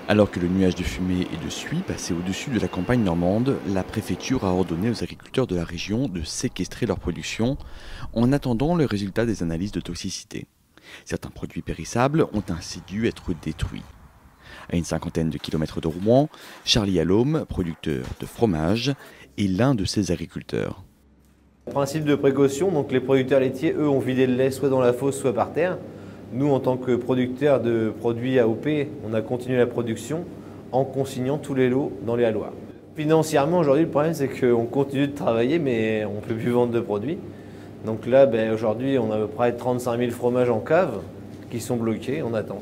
Alors que le nuage de fumée et de suie passait au-dessus de la campagne normande, la préfecture a ordonné aux agriculteurs de la région de séquestrer leur production en attendant le résultat des analyses de toxicité. Certains produits périssables ont ainsi dû être détruits. À une cinquantaine de kilomètres de Rouen, Charlie Allôme, producteur de fromage, est l'un de ces agriculteurs. Principe de précaution, donc les producteurs laitiers, eux, ont vidé le lait soit dans la fosse, soit par terre. Nous, en tant que producteurs de produits AOP, on a continué la production en consignant tous les lots dans les halloirs. Financièrement, aujourd'hui, le problème, c'est qu'on continue de travailler, mais on ne peut plus vendre de produits. Donc là, aujourd'hui, on a à peu près 35 000 fromages en cave qui sont bloqués, on attend.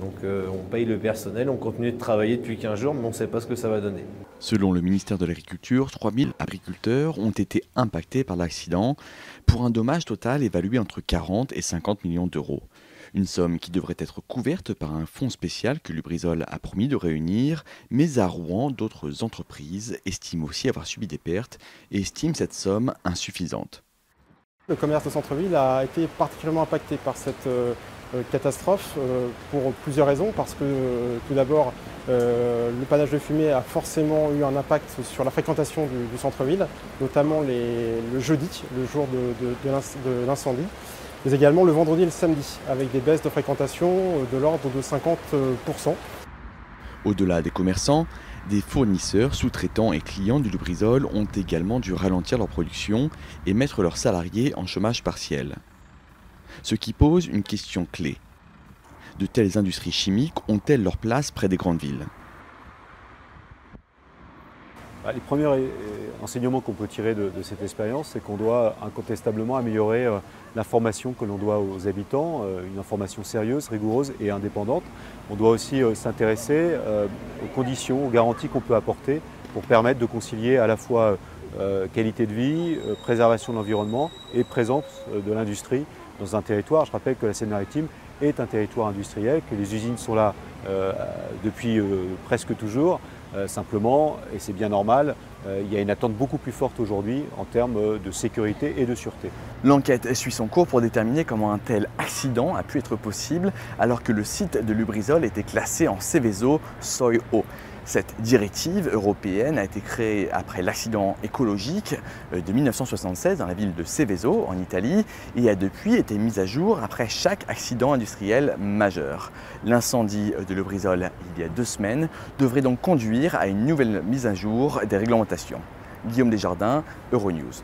Donc on paye le personnel, on continue de travailler depuis 15 jours, mais on ne sait pas ce que ça va donner. Selon le ministère de l'Agriculture, 3000 agriculteurs ont été impactés par l'accident pour un dommage total évalué entre 40 et 50 millions d'euros. Une somme qui devrait être couverte par un fonds spécial que Lubrizol a promis de réunir, mais à Rouen, d'autres entreprises estiment aussi avoir subi des pertes et estiment cette somme insuffisante. Le commerce de centre-ville a été particulièrement impacté par cette catastrophe pour plusieurs raisons. Parce que tout d'abord, le panache de fumée a forcément eu un impact sur la fréquentation du centre-ville, notamment le jeudi, le jour de l'incendie, mais également le vendredi et le samedi, avec des baisses de fréquentation de l'ordre de 50%. Au-delà des commerçants, des fournisseurs, sous-traitants et clients du Lubrizol ont également dû ralentir leur production et mettre leurs salariés en chômage partiel. Ce qui pose une question clé. De telles industries chimiques ont-elles leur place près des grandes villes ? Les premiers enseignements qu'on peut tirer de cette expérience, c'est qu'on doit incontestablement améliorer l'information que l'on doit aux habitants, une information sérieuse, rigoureuse et indépendante. On doit aussi s'intéresser aux conditions, aux garanties qu'on peut apporter pour permettre de concilier à la fois qualité de vie, préservation de l'environnement et présence de l'industrie dans un territoire. Je rappelle que la Seine-Maritime est un territoire industriel, que les usines sont là depuis presque toujours. Simplement, et c'est bien normal, il y a une attente beaucoup plus forte aujourd'hui en termes de sécurité et de sûreté. L'enquête suit son cours pour déterminer comment un tel accident a pu être possible alors que le site de Lubrizol était classé en Seveso Seuil haut. Cette directive européenne a été créée après l'accident écologique de 1976 dans la ville de Seveso en Italie et a depuis été mise à jour après chaque accident industriel majeur. L'incendie de Lubrizol il y a 2 semaines devrait donc conduire à une nouvelle mise à jour des réglementations. Guillaume Desjardins, Euronews.